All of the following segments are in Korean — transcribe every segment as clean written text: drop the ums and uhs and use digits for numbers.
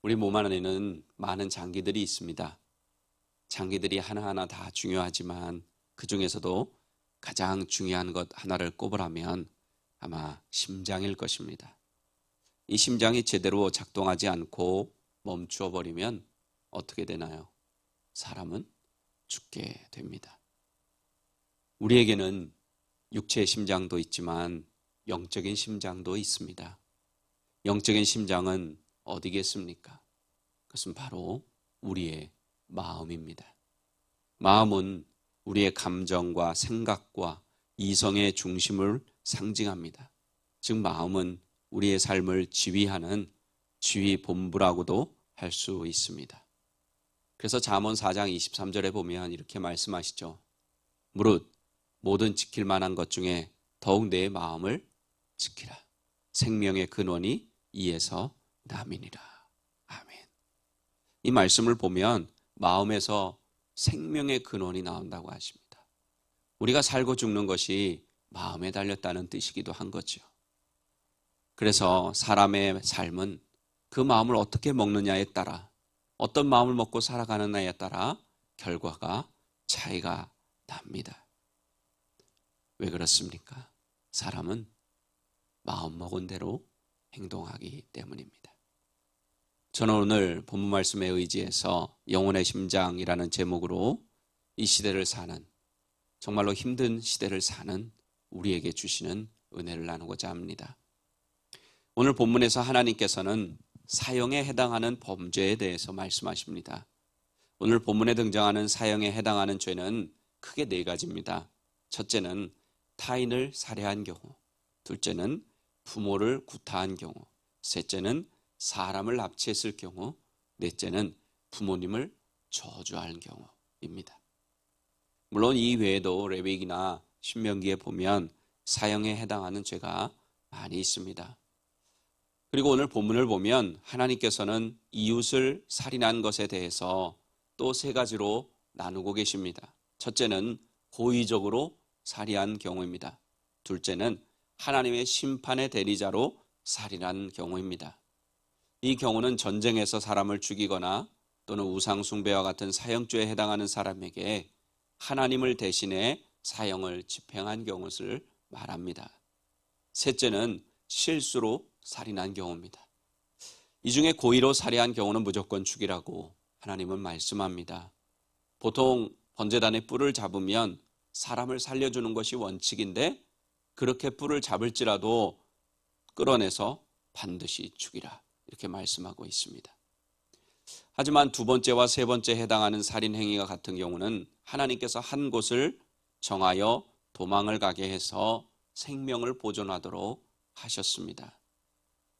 우리 몸 안에는 많은 장기들이 있습니다. 장기들이 하나하나 다 중요하지만 그 중에서도 가장 중요한 것 하나를 꼽으라면 아마 심장일 것입니다. 이 심장이 제대로 작동하지 않고 멈추어 버리면 어떻게 되나요? 사람은 죽게 됩니다. 우리에게는 육체의 심장도 있지만 영적인 심장도 있습니다. 영적인 심장은 어디겠습니까? 그것은 바로 우리의 마음입니다. 마음은 우리의 감정과 생각과 이성의 중심을 상징합니다. 즉 마음은 우리의 삶을 지휘하는 지휘본부라고도 할 수 있습니다. 그래서 잠언 4장 23절에 보면 이렇게 말씀하시죠. 무릇 모든 지킬 만한 것 중에 더욱 내 마음을 지키라. 생명의 근원이 이에서 남이니라. 아멘. 이 말씀을 보면 마음에서 생명의 근원이 나온다고 하십니다. 우리가 살고 죽는 것이 마음에 달렸다는 뜻이기도 한 거죠. 그래서 사람의 삶은 그 마음을 어떻게 먹느냐에 따라, 어떤 마음을 먹고 살아가느냐에 따라 결과가 차이가 납니다. 왜 그렇습니까? 사람은 마음 먹은 대로 행동하기 때문입니다. 저는 오늘 본문 말씀에 의지해서 영혼의 심장이라는 제목으로 이 시대를 사는, 정말로 힘든 시대를 사는 우리에게 주시는 은혜를 나누고자 합니다. 오늘 본문에서 하나님께서는 사형에 해당하는 범죄에 대해서 말씀하십니다. 오늘 본문에 등장하는 사형에 해당하는 죄는 크게 네 가지입니다. 첫째는 타인을 살해한 경우, 둘째는 부모를 구타한 경우, 셋째는 사람을 납치했을 경우, 넷째는 부모님을 저주할 경우입니다. 물론 이 외에도 레위기나 신명기에 보면 사형에 해당하는 죄가 많이 있습니다. 그리고 오늘 본문을 보면 하나님께서는 이웃을 살인한 것에 대해서 또 세 가지로 나누고 계십니다. 첫째는 고의적으로 살해한 경우입니다. 둘째는 하나님의 심판의 대리자로 살인한 경우입니다. 이 경우는 전쟁에서 사람을 죽이거나 또는 우상숭배와 같은 사형죄에 해당하는 사람에게 하나님을 대신해 사형을 집행한 경우를 말합니다. 셋째는 실수로 살인한 경우입니다. 이 중에 고의로 살해한 경우는 무조건 죽이라고 하나님은 말씀합니다. 보통 번제단의 뿔을 잡으면 사람을 살려주는 것이 원칙인데 그렇게 뿔을 잡을지라도 끌어내서 반드시 죽이라 이렇게 말씀하고 있습니다. 하지만 두 번째와 세 번째 해당하는 살인 행위가 같은 경우는 하나님께서 한 곳을 정하여 도망을 가게 해서 생명을 보존하도록 하셨습니다.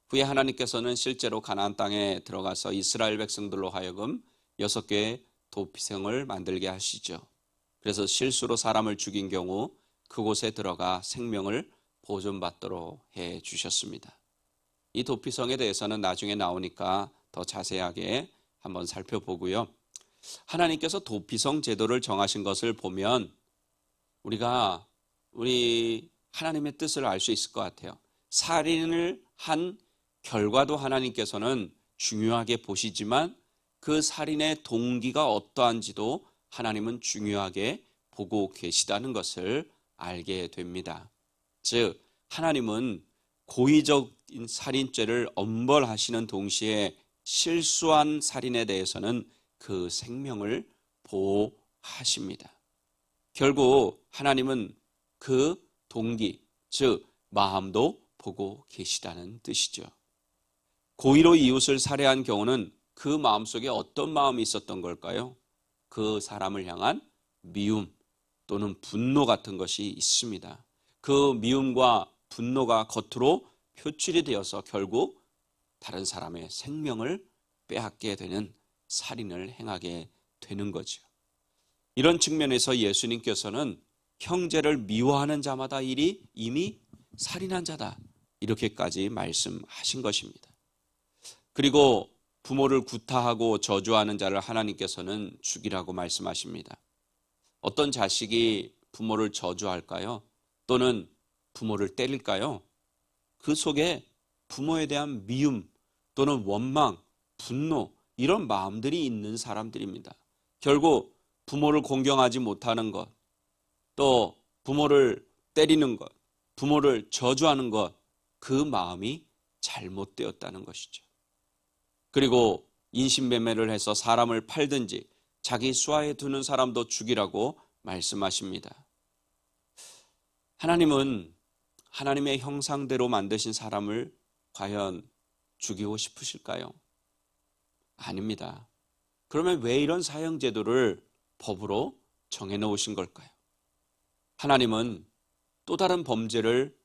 후에 하나님께서는 실제로 가나안 땅에 들어가서 이스라엘 백성들로 하여금 6개의 도피성을 만들게 하시죠. 그래서 실수로 사람을 죽인 경우 그곳에 들어가 생명을 보존받도록 해 주셨습니다. 이 도피성에 대해서는 나중에 나오니까 더 자세하게 한번 살펴보고요. 하나님께서 도피성 제도를 정하신 것을 보면 우리가 하나님의 뜻을 알 수 있을 것 같아요. 살인을 한 결과도 하나님께서는 중요하게 보시지만 그 살인의 동기가 어떠한지도 하나님은 중요하게 보고 계시다는 것을 알게 됩니다. 즉 하나님은 고의적인 살인죄를 엄벌하시는 동시에 실수한 살인에 대해서는 그 생명을 보호하십니다. 결국 하나님은 그 동기, 즉 마음도 보고 계시다는 뜻이죠. 고의로 이웃을 살해한 경우는 그 마음속에 어떤 마음이 있었던 걸까요? 그 사람을 향한 미움 또는 분노 같은 것이 있습니다. 그 미움과 분노가 겉으로 표출이 되어서 결국 다른 사람의 생명을 빼앗게 되는 살인을 행하게 되는 거죠. 이런 측면에서 예수님께서는 형제를 미워하는 자마다 이미 살인한 자다 이렇게까지 말씀하신 것입니다. 그리고 부모를 구타하고 저주하는 자를 하나님께서는 죽이라고 말씀하십니다. 어떤 자식이 부모를 저주할까요? 또는 부모를 때릴까요? 그 속에 부모에 대한 미움 또는 원망, 분노, 이런 마음들이 있는 사람들입니다. 결국 부모를 공경하지 못하는 것, 또 부모를 때리는 것, 부모를 저주하는 것, 그 마음이 잘못되었다는 것이죠. 그리고 인신매매를 해서 사람을 팔든지 자기 수하에 두는 사람도 죽이라고 말씀하십니다. 하나님은 하나님의 형상대로 만드신 사람을 과연 죽이고 싶으실까요? 아닙니다. 그러면 왜 이런 사형제도를 법으로 정해놓으신 걸까요? 하나님은 또 다른 범죄를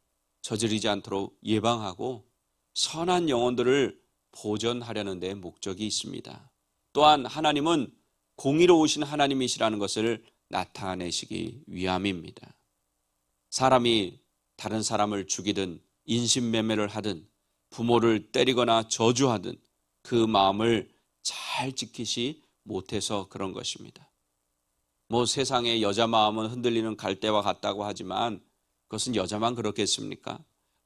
저지르지 않도록 예방하고 선한 영혼들을 보존하려는 데 목적이 있습니다. 또한 하나님은 공의로우신 하나님이시라는 것을 나타내시기 위함입니다. 사람이 다른 사람을 죽이든 인신매매를 하든 부모를 때리거나 저주하든 그 마음을 잘 지키지 못해서 그런 것입니다. 세상의 여자 마음은 흔들리는 갈대와 같다고 하지만 그것은 여자만 그렇겠습니까?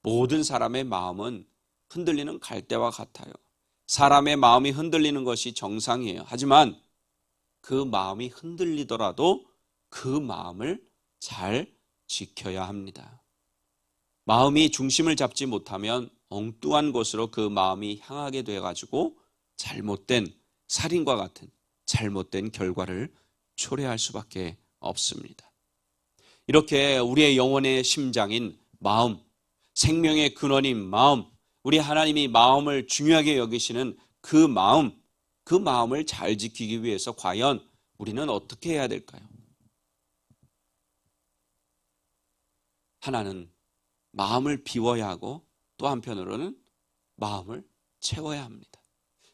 모든 사람의 마음은 흔들리는 갈대와 같아요. 사람의 마음이 흔들리는 것이 정상이에요. 하지만 그 마음이 흔들리더라도 그 마음을 잘 지켜야 합니다. 마음이 중심을 잡지 못하면 엉뚱한 곳으로 그 마음이 향하게 돼가지고 잘못된 살인과 같은 잘못된 결과를 초래할 수밖에 없습니다. 이렇게 우리의 영혼의 심장인 마음, 생명의 근원인 마음, 우리 하나님이 마음을 중요하게 여기시는 그 마음을 잘 지키기 위해서 과연 우리는 어떻게 해야 될까요? 하나는 마음을 비워야 하고 또 한편으로는 마음을 채워야 합니다.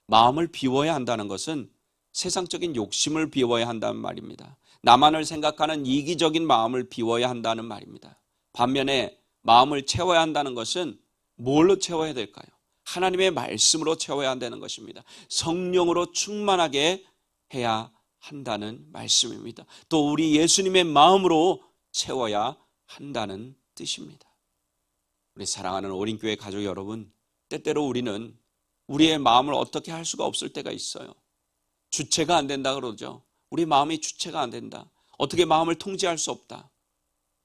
마음을 비워야 한다는 것은 세상적인 욕심을 비워야 한다는 말입니다. 나만을 생각하는 이기적인 마음을 비워야 한다는 말입니다. 반면에 마음을 채워야 한다는 것은 뭘로 채워야 될까요? 하나님의 말씀으로 채워야 한다는 것입니다. 성령으로 충만하게 해야 한다는 말씀입니다. 또 우리 예수님의 마음으로 채워야 한다는 뜻입니다. 우리 사랑하는 어린교회 가족 여러분, 때때로 우리는 우리의 마음을 어떻게 할 수가 없을 때가 있어요. 주체가 안 된다 그러죠. 우리 마음이 주체가 안 된다. 어떻게 마음을 통제할 수 없다.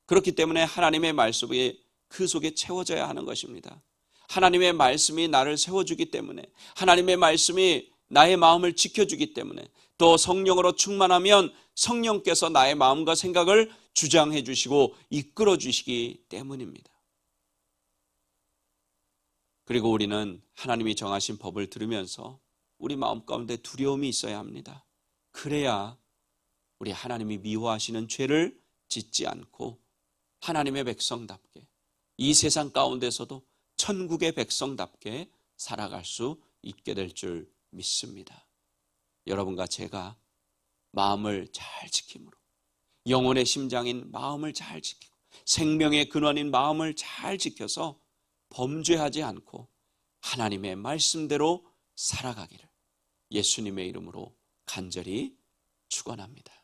그렇기 때문에 하나님의 말씀이 그 속에 채워져야 하는 것입니다. 하나님의 말씀이 나를 세워주기 때문에, 하나님의 말씀이 나의 마음을 지켜주기 때문에, 또 성령으로 충만하면 성령께서 나의 마음과 생각을 주장해 주시고 이끌어 주시기 때문입니다. 그리고 우리는 하나님이 정하신 법을 들으면서 우리 마음 가운데 두려움이 있어야 합니다. 그래야 우리 하나님이 미워하시는 죄를 짓지 않고 하나님의 백성답게, 이 세상 가운데서도 천국의 백성답게 살아갈 수 있게 될 줄 믿습니다. 여러분과 제가 마음을 잘 지킴으로, 영혼의 심장인 마음을 잘 지키고 생명의 근원인 마음을 잘 지켜서 범죄하지 않고 하나님의 말씀대로 살아가기를 예수님의 이름으로 간절히 축원합니다.